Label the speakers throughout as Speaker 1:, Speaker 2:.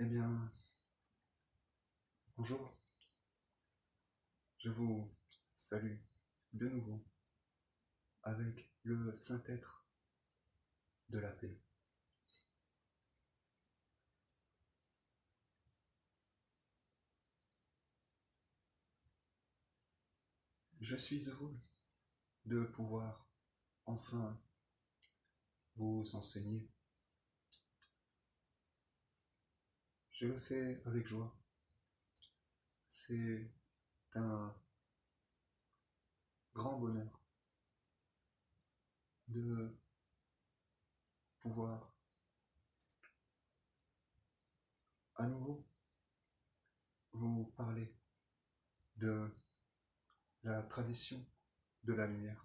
Speaker 1: Eh bien, bonjour, je vous salue de nouveau avec le Saint-Être de la paix. Je suis heureux de pouvoir enfin vous enseigner. Je le fais avec joie. C'est un grand bonheur de pouvoir à nouveau vous parler de la tradition de la lumière.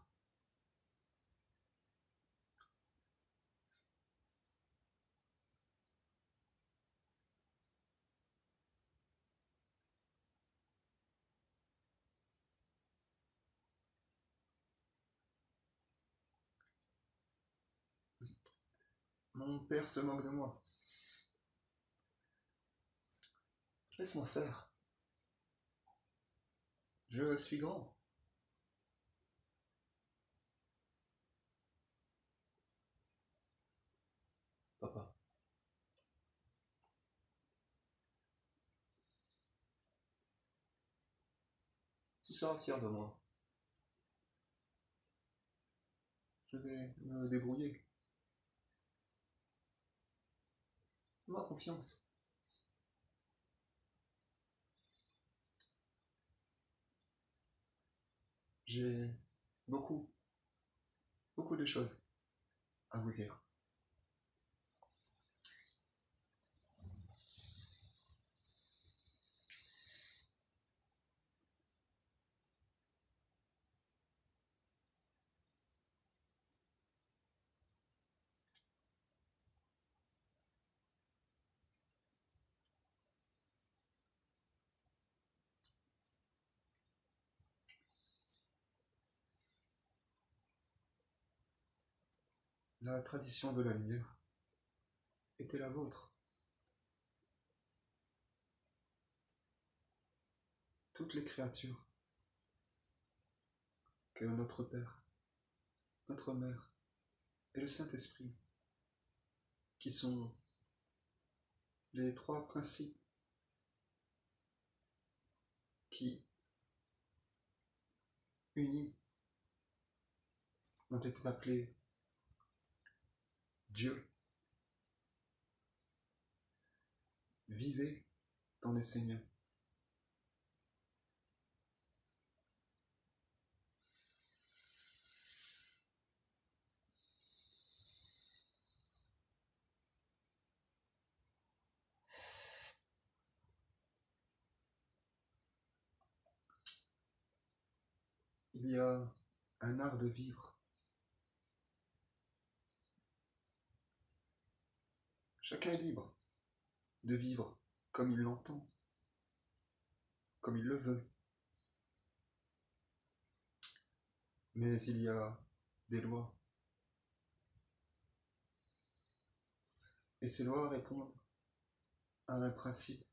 Speaker 1: Mon père se moque de moi. Laisse-moi faire. Je suis grand. Papa, tu seras fier de moi. Je vais me débrouiller. Fais-moi confiance. J'ai beaucoup, beaucoup de choses à vous dire. La tradition de la lumière était la vôtre. Toutes les créatures que notre Père, notre Mère et le Saint-Esprit, qui sont les trois principes qui, unis, ont été appelés Dieu, vivez dans les Seigneurs. Il y a un art de vivre. Chacun est libre de vivre comme il l'entend, comme il le veut. Mais il y a des lois. Et ces lois répondent à un principe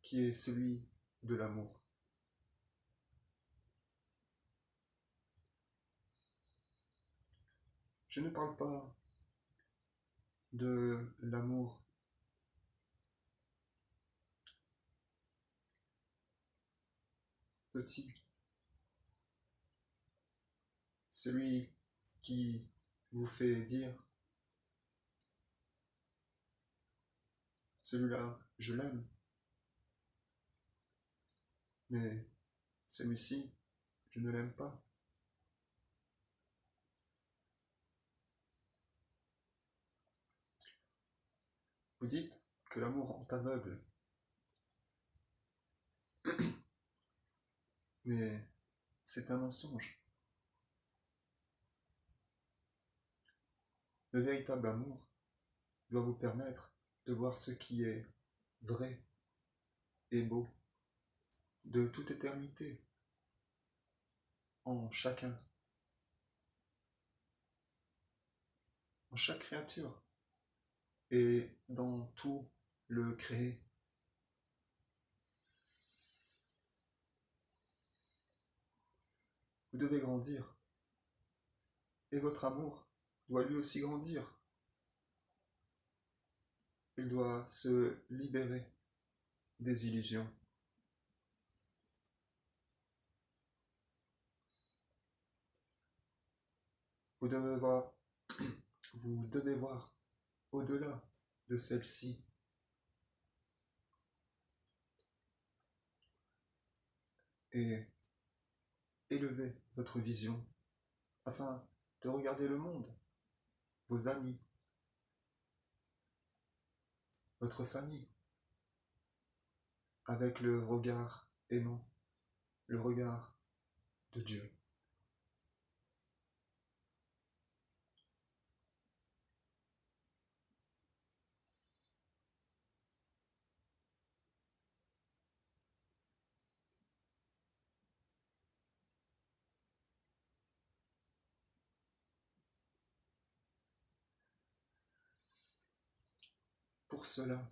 Speaker 1: qui est celui de l'amour. Je ne parle pas de l'amour petit, celui qui vous fait dire, celui-là, je l'aime, mais celui-ci, je ne l'aime pas. Vous dites que l'amour rend aveugle, mais c'est un mensonge. Le véritable amour doit vous permettre de voir ce qui est vrai et beau de toute éternité en chacun, en chaque créature et dans tout le créé. Vous devez grandir, et votre amour doit lui aussi grandir. Il doit se libérer des illusions. Vous devez voir, vous devez voir au-delà de celle-ci et élever votre vision afin de regarder le monde, vos amis, votre famille, avec le regard aimant, le regard de Dieu. Pour cela,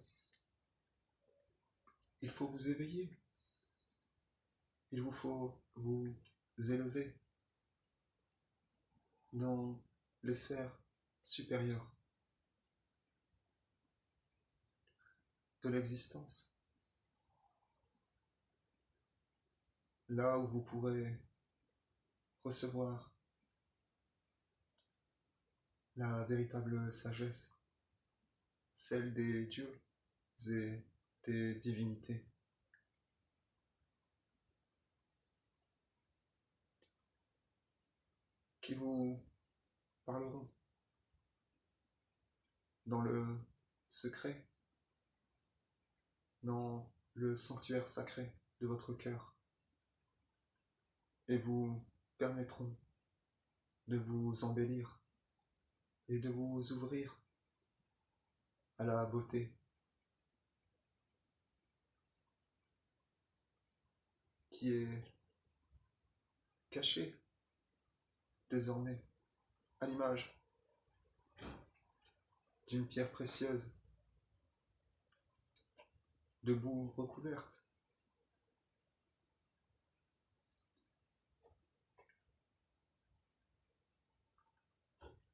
Speaker 1: il faut vous éveiller, il vous faut vous élever dans les sphères supérieures de l'existence, là où vous pourrez recevoir la véritable sagesse, celle des dieux et des divinités, qui vous parleront dans le secret, dans le sanctuaire sacré de votre cœur, et vous permettront de vous embellir et de vous ouvrir à la beauté qui est cachée désormais à l'image d'une pierre précieuse, de boue recouverte.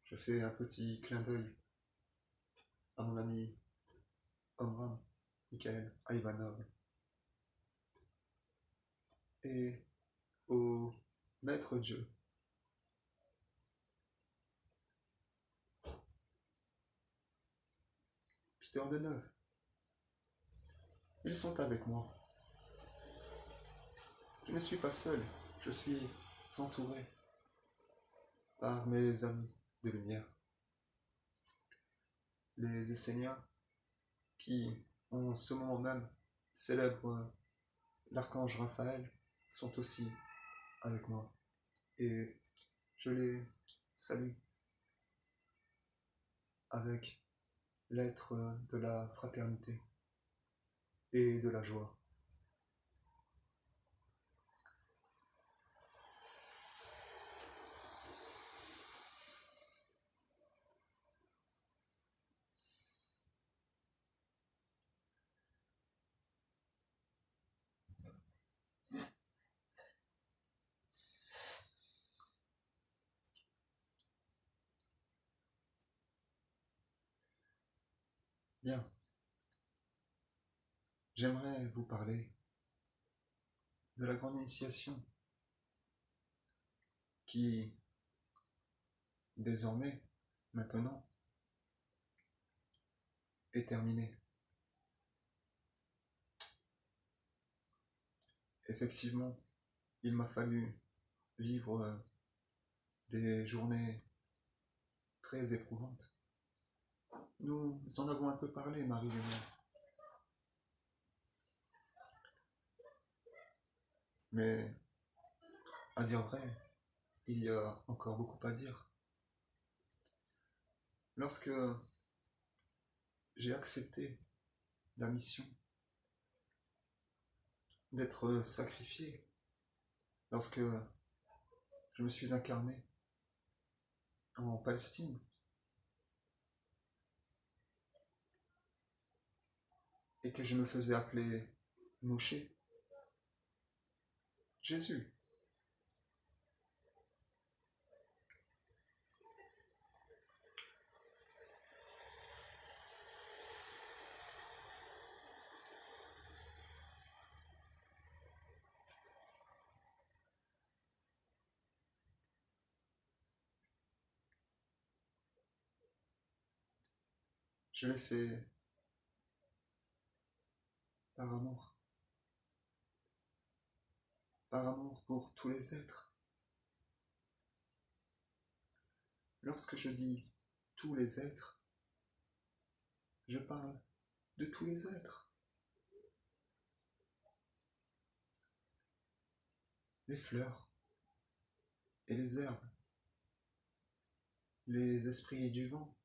Speaker 1: Je fais un petit clin d'œil à mon ami Omram Mikhaël Ivanov et au Maître Dieu. Peter Deneuve, ils sont avec moi. Je ne suis pas seul, je suis entouré par mes amis de lumière. Les Esséniens qui, en ce moment même, célèbrent l'archange Raphaël sont aussi avec moi. Et je les salue avec l'être de la fraternité et de la joie. Bien, j'aimerais vous parler de la grande initiation qui, désormais, maintenant, est terminée. Effectivement, il m'a fallu vivre des journées très éprouvantes. Nous en avons un peu parlé, Marie et moi. Mais, à dire vrai, il y a encore beaucoup à dire. Lorsque j'ai accepté la mission d'être sacrifié, lorsque je me suis incarné en Palestine, et que je me faisais appeler Moshe, Jésus. Je l'ai fait par amour pour tous les êtres. Lorsque je dis tous les êtres, je parle de tous les êtres. Les fleurs et les herbes, les esprits du vent,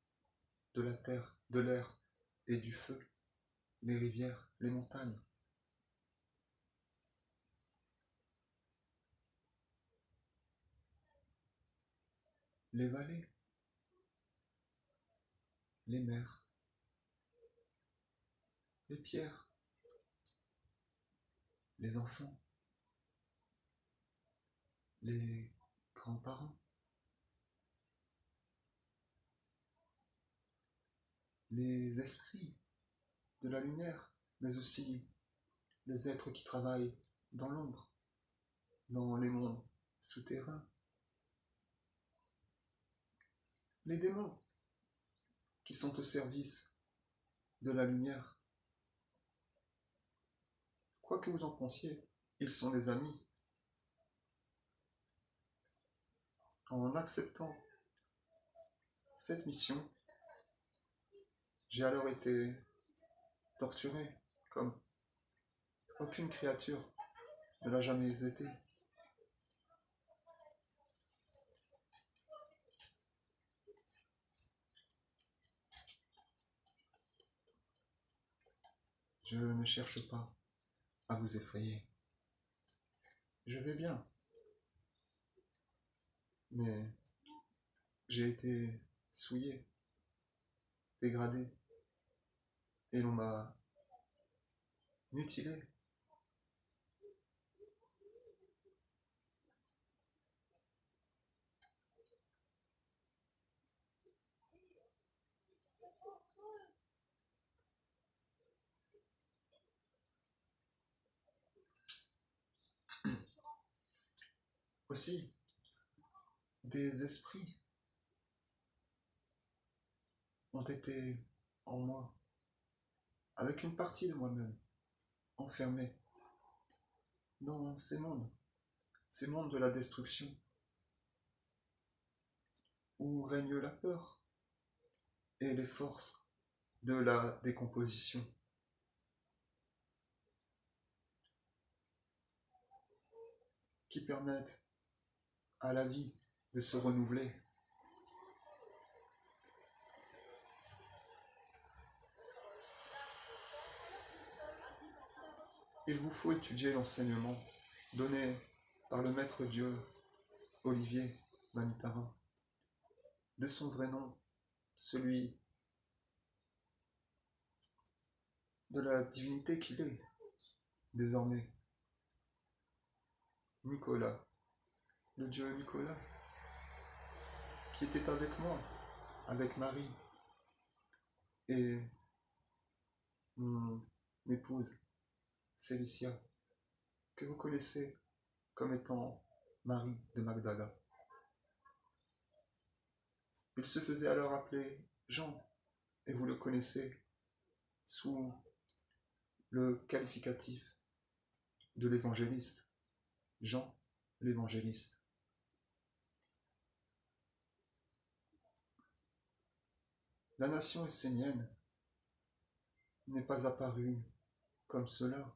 Speaker 1: de la terre, de l'air et du feu, les rivières, les montagnes. Les vallées, les mers, les pierres, les enfants, les grands-parents, les esprits de la lumière, mais aussi les êtres qui travaillent dans l'ombre, dans les mondes souterrains, les démons qui sont au service de la lumière. Quoi que vous en pensiez, ils sont des amis. En acceptant cette mission, j'ai alors été torturé comme aucune créature ne l'a jamais été. Je ne cherche pas à vous effrayer. Je vais bien, mais j'ai été souillé, dégradé, et l'on m'a mutilé. Aussi, des esprits ont été en moi, avec une partie de moi-même, enfermée dans ces mondes de la destruction, où règne la peur et les forces de la décomposition. Qui permettent à la vie de se renouveler. Il vous faut étudier l'enseignement donné par le maître Dieu Olivier Manitara, de son vrai nom, celui de la divinité qu'il est, désormais. Nicolas, le Dieu Nicolas, qui était avec moi, avec Marie, et mon épouse, Célicia, que vous connaissez comme étant Marie de Magdala. Il se faisait alors appeler Jean, et vous le connaissez sous le qualificatif de l'évangéliste, Jean l'évangéliste. La nation essénienne n'est pas apparue comme cela.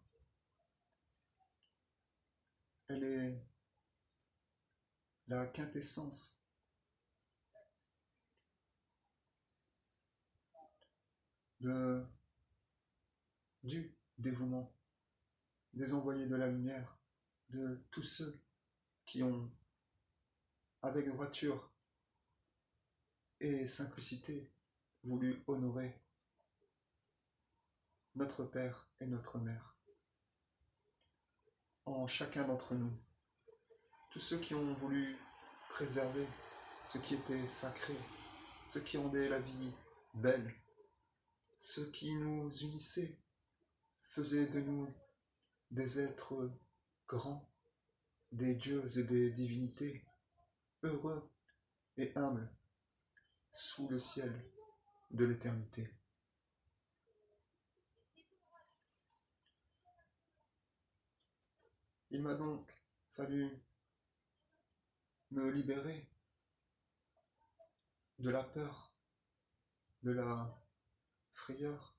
Speaker 1: Elle est la quintessence du dévouement des envoyés de la lumière, de tous ceux qui ont, avec droiture et simplicité, voulu honorer notre Père et notre Mère, en chacun d'entre nous, tous ceux qui ont voulu préserver ce qui était sacré, ce qui rendait la vie belle, ce qui nous unissait, faisait de nous des êtres grands, des dieux et des divinités, heureux et humbles, sous le ciel de l'éternité. Il m'a donc fallu me libérer de la peur, de la frayeur,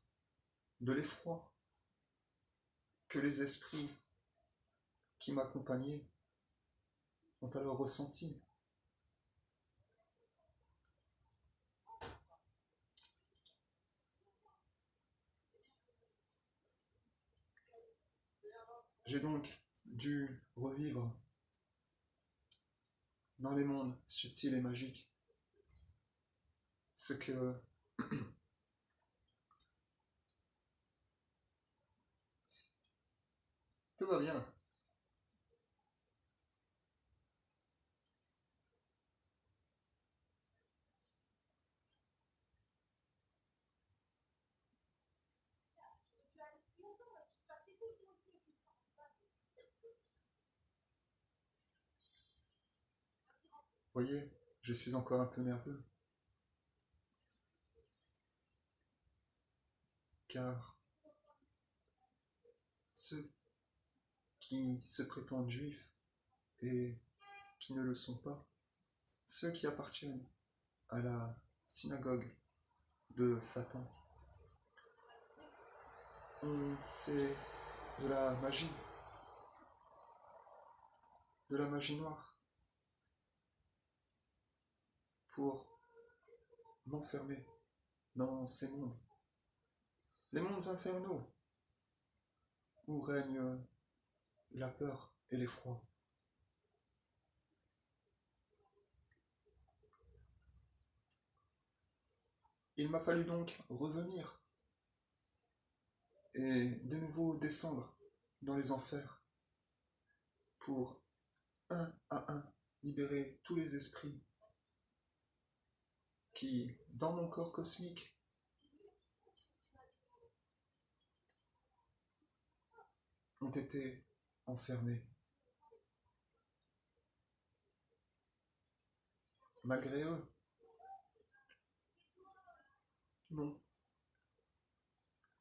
Speaker 1: de l'effroi que les esprits qui m'accompagnaient ont alors ressenti. J'ai donc dû revivre dans les mondes subtils et magiques ce que tout va bien. Voyez, je suis encore un peu nerveux, car ceux qui se prétendent juifs et qui ne le sont pas, ceux qui appartiennent à la synagogue de Satan, ont fait de la magie noire, pour m'enfermer dans ces mondes, les mondes infernaux, où règne la peur et l'effroi. Il m'a fallu donc revenir et de nouveau descendre dans les enfers pour, un à un, libérer tous les esprits qui, dans mon corps cosmique, ont été enfermés. Malgré eux, non.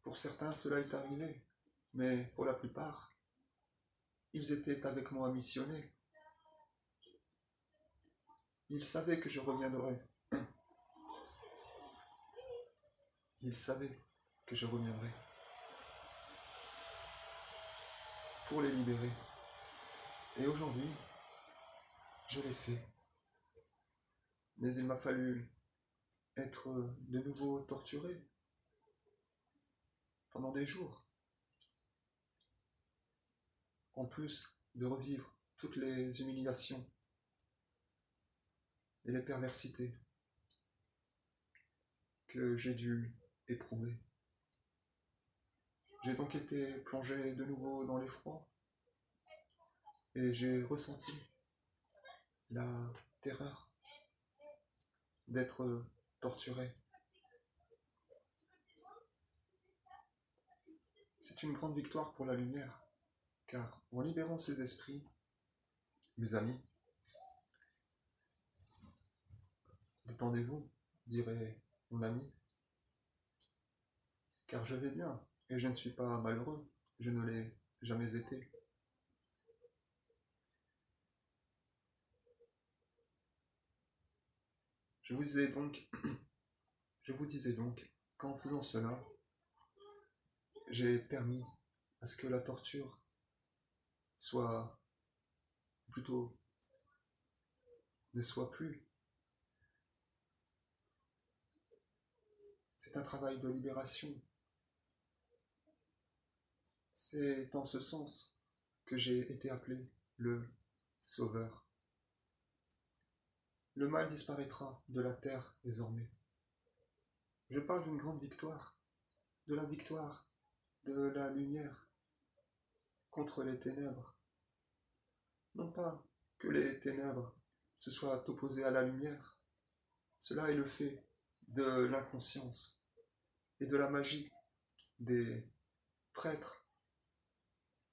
Speaker 1: Pour certains, cela est arrivé, mais pour la plupart, ils étaient avec moi missionnés. Ils savaient que je reviendrais. Ils savaient que je reviendrais pour les libérer. Et aujourd'hui, je l'ai fait. Mais il m'a fallu être de nouveau torturé pendant des jours, en plus de revivre toutes les humiliations et les perversités que j'ai dû éprouver. J'ai donc été plongé de nouveau dans l'effroi et j'ai ressenti la terreur d'être torturé. C'est une grande victoire pour la lumière, car en libérant ces esprits, mes amis, détendez-vous, dirait mon ami, car je vais bien et je ne suis pas malheureux, je ne l'ai jamais été. Je vous disais donc qu'en faisant cela, j'ai permis à ce que la torture soit, plutôt, ne soit plus. C'est un travail de libération. C'est en ce sens que j'ai été appelé le Sauveur. Le mal disparaîtra de la terre désormais. Je parle d'une grande victoire, de la victoire de la lumière contre les ténèbres. Non pas que les ténèbres se soient opposées à la lumière, cela est le fait de l'inconscience et de la magie des prêtres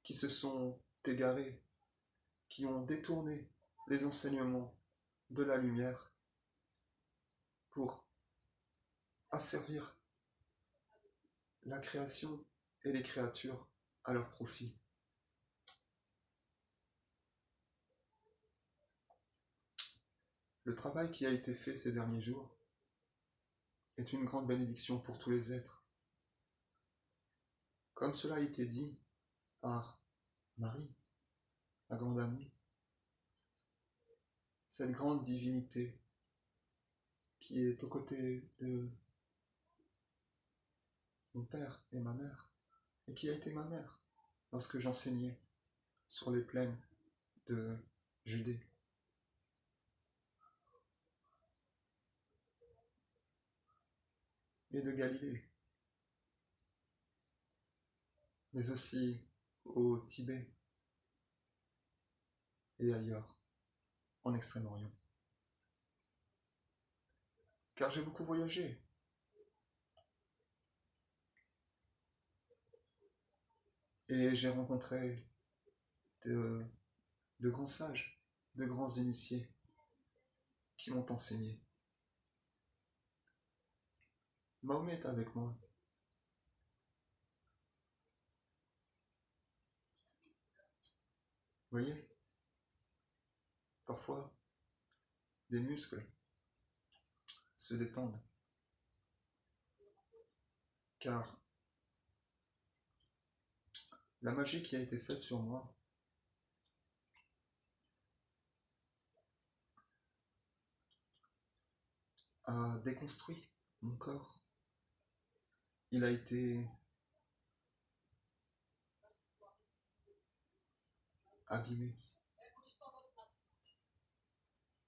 Speaker 1: qui se sont égarés, qui ont détourné les enseignements de la lumière pour asservir la création et les créatures à leur profit. Le travail qui a été fait ces derniers jours est une grande bénédiction pour tous les êtres. Comme cela a été dit par Marie, ma grande amie, cette grande divinité qui est aux côtés de mon père et ma mère, et qui a été ma mère lorsque j'enseignais sur les plaines de Judée. Et de Galilée, mais aussi au Tibet et ailleurs, en Extrême-Orient. Car j'ai beaucoup voyagé. Et j'ai rencontré de grands sages, de grands initiés qui m'ont enseigné. Mahomet est avec moi. Vous voyez, parfois, des muscles se détendent. Car la magie qui a été faite sur moi a déconstruit mon corps. Il a été abîmé.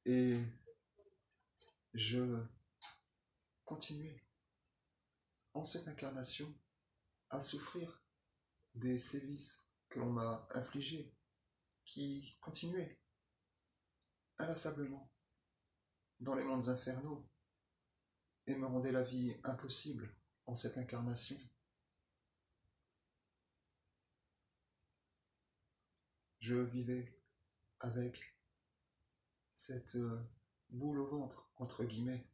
Speaker 1: Et je continuais en cette incarnation à souffrir des sévices que l'on m'a infligés, qui continuaient inlassablement dans les mondes infernaux et me rendaient la vie impossible en cette incarnation. Je vivais avec cette boule au ventre, entre guillemets,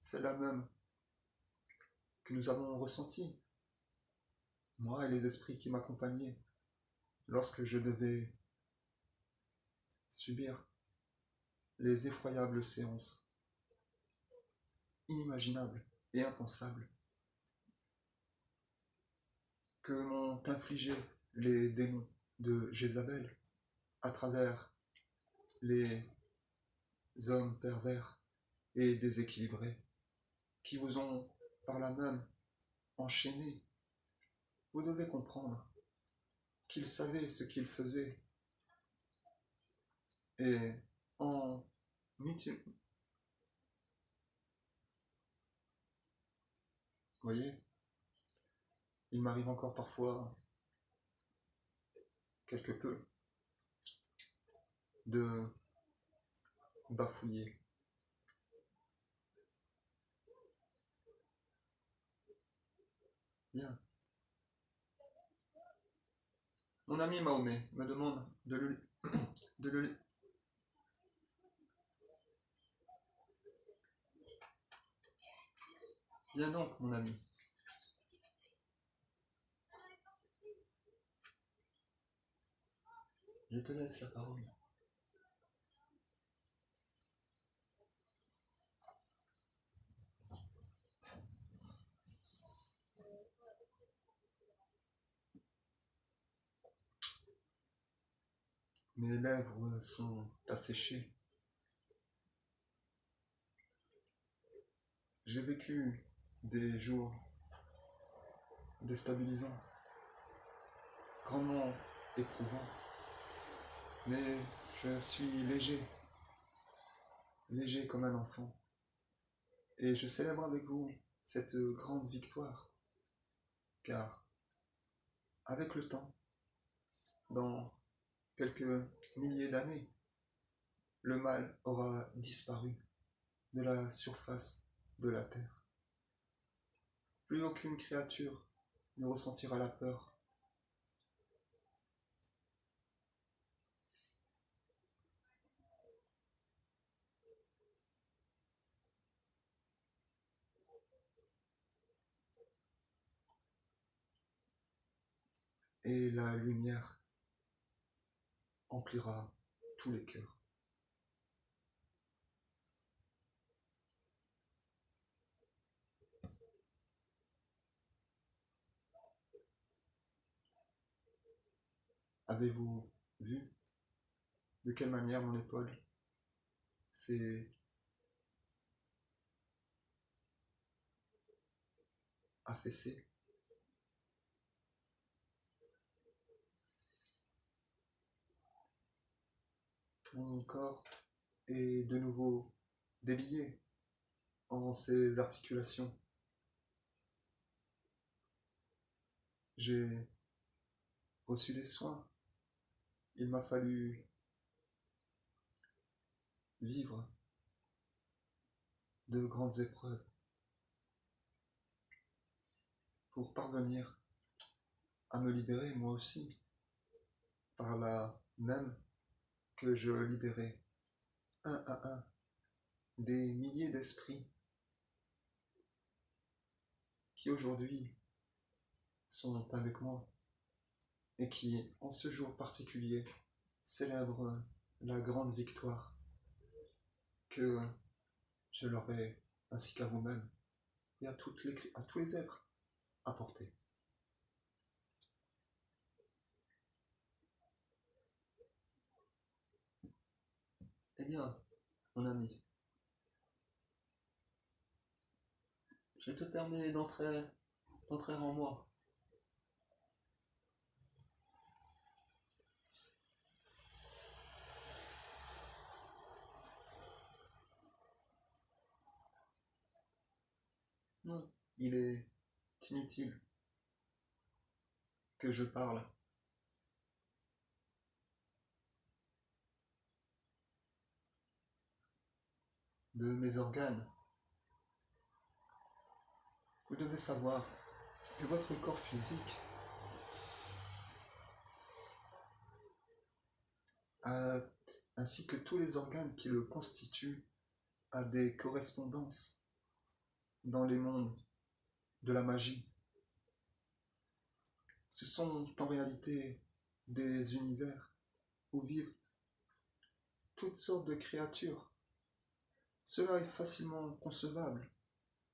Speaker 1: celle-là même que nous avons ressentie, moi et les esprits qui m'accompagnaient, lorsque je devais subir les effroyables séances inimaginables et impensables que m'ont infligé les démons de Jézabel à travers les hommes pervers et déséquilibrés qui vous ont par là même enchaîné. Vous devez comprendre qu'ils savaient ce qu'ils faisaient et en mutil... Vous voyez, il m'arrive encore parfois quelque peu de bafouiller. Bien. Mon ami Mahomet me demande de le... Viens donc, mon ami. Je te laisse la parole. Mes lèvres sont asséchées. J'ai vécu des jours déstabilisants, grandement éprouvants, mais je suis léger, léger comme un enfant, et je célèbre avec vous cette grande victoire, car avec le temps, dans quelques milliers d'années, le mal aura disparu de la surface de la terre. Plus aucune créature ne ressentira la peur. Et la lumière emplira tous les cœurs. Avez-vous vu de quelle manière mon épaule s'est affaissée? Tout mon corps est de nouveau délié en ses articulations. J'ai reçu des soins. Il m'a fallu vivre de grandes épreuves pour parvenir à me libérer moi aussi, par là même que je libérais un à un des milliers d'esprits qui aujourd'hui sont avec moi et qui, en ce jour particulier, célèbrent la grande victoire que je leur ai, ainsi qu'à vous-même et à tous les êtres, apportés. Eh bien, mon ami, je te permets d'entrer en moi. Non, il est inutile que je parle de mes organes. Vous devez savoir que votre corps physique a, ainsi que tous les organes qui le constituent, a des correspondances dans les mondes de la magie. Ce sont en réalité des univers où vivent toutes sortes de créatures. Cela est facilement concevable.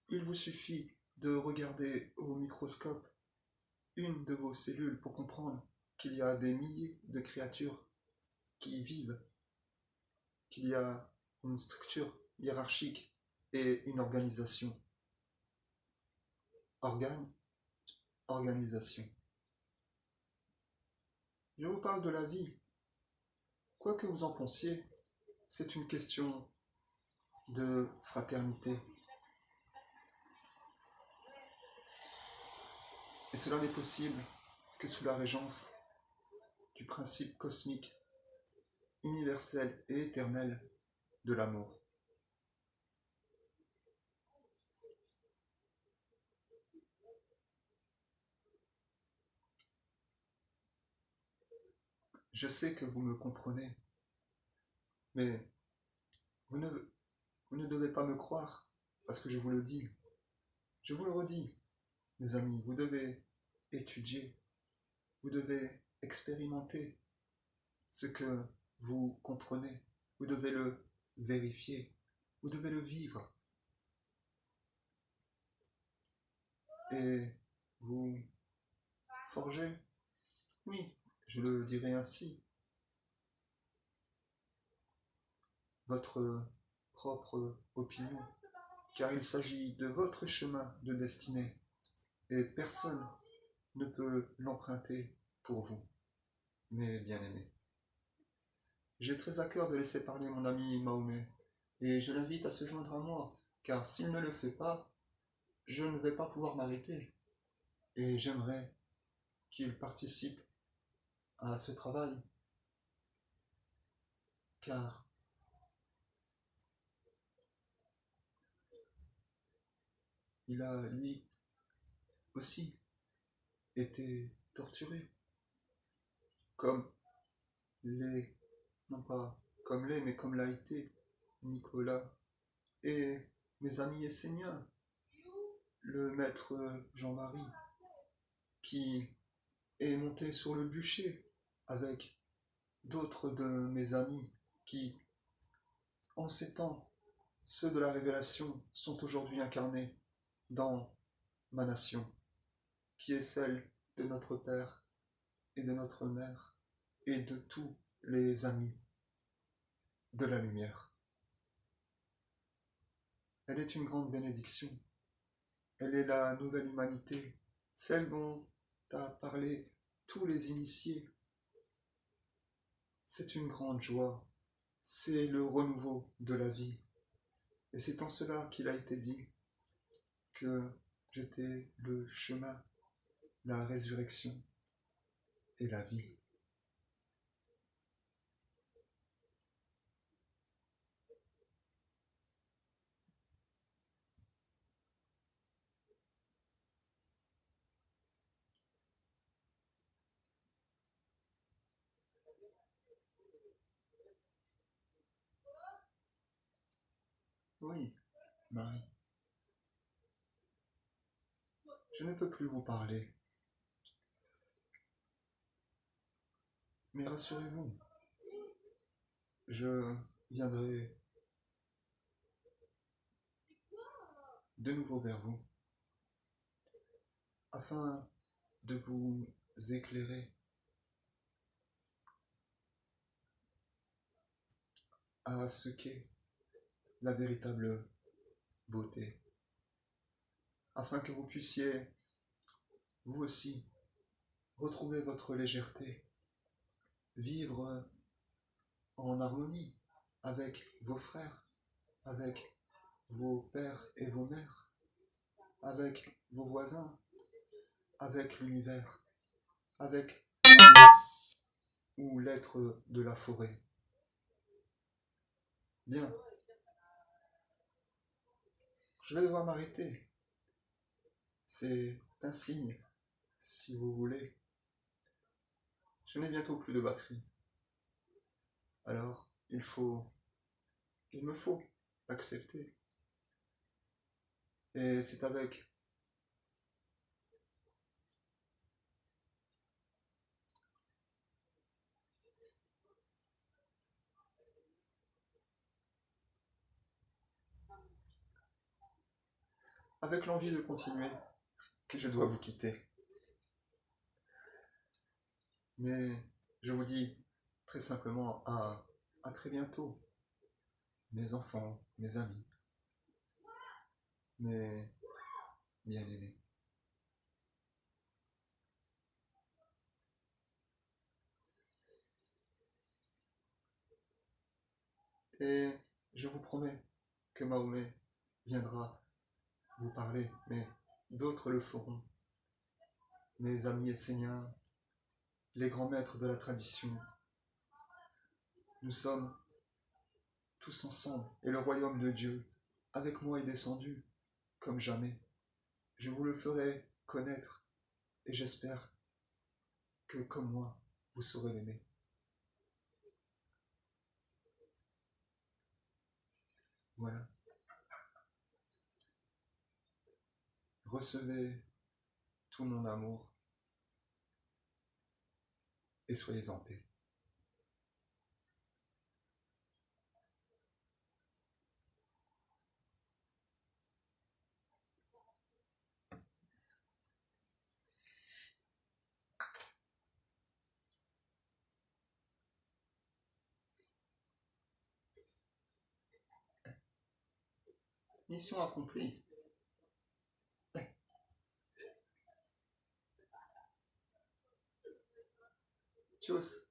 Speaker 1: Il vous suffit de regarder au microscope une de vos cellules pour comprendre qu'il y a des milliers de créatures qui y vivent, qu'il y a une structure hiérarchique et une organisation. Organe, organisation. Je vous parle de la vie. Quoi que vous en pensiez, c'est une question de fraternité. Et cela n'est possible que sous la régence du principe cosmique, universel et éternel de l'amour. Je sais que vous me comprenez, mais vous ne, vous ne devez pas me croire, parce que je vous le dis. Je vous le redis, mes amis, vous devez étudier, vous devez expérimenter ce que vous comprenez, vous devez le vérifier, vous devez le vivre. Et vous forger, oui, je le dirai ainsi, votre propre opinion, car il s'agit de votre chemin de destinée, et personne ne peut l'emprunter pour vous, mes bien-aimés. J'ai très à cœur de laisser parler mon ami Mahomet, et je l'invite à se joindre à moi, car s'il ne le fait pas, je ne vais pas pouvoir m'arrêter, et j'aimerais qu'il participe à ce travail, car il a, lui aussi, été torturé, comme les, non pas comme les, mais comme l'a été Nicolas et mes amis esséniens, le maître Jean-Marie, qui est monté sur le bûcher avec d'autres de mes amis qui, en ces temps, ceux de la Révélation, sont aujourd'hui incarnés dans ma nation, qui est celle de notre Père et de notre Mère et de tous les amis de la lumière. Elle est une grande bénédiction. Elle est la nouvelle humanité, celle dont a parlé tous les initiés. C'est une grande joie, c'est le renouveau de la vie. Et c'est en cela qu'il a été dit que j'étais le chemin, la résurrection et la vie. Oui, Marie, je ne peux plus vous parler, mais rassurez-vous, je viendrai de nouveau vers vous, afin de vous éclairer à ce qu'est la véritable beauté, afin que vous puissiez, vous aussi, retrouver votre légèreté, vivre en harmonie avec vos frères, avec vos pères et vos mères, avec vos voisins, avec l'univers, avec ou l'être de la forêt. Bien, je vais devoir m'arrêter. C'est un signe, si vous voulez. Je n'ai bientôt plus de batterie. Alors, il me faut l'accepter. Et c'est avec l'envie de continuer que je dois vous quitter. Mais je vous dis très simplement à très bientôt, mes enfants, mes amis, mes bien-aimés. Et je vous promets que Mahomet viendra vous parler, mais d'autres le feront. Mes amis esséniens, les grands maîtres de la tradition, nous sommes tous ensemble, et le royaume de Dieu, avec moi, est descendu, comme jamais. Je vous le ferai connaître, et j'espère que, comme moi, vous saurez l'aimer. Voilà. Recevez tout mon amour, et soyez en paix. Mission accomplie. Tchuss.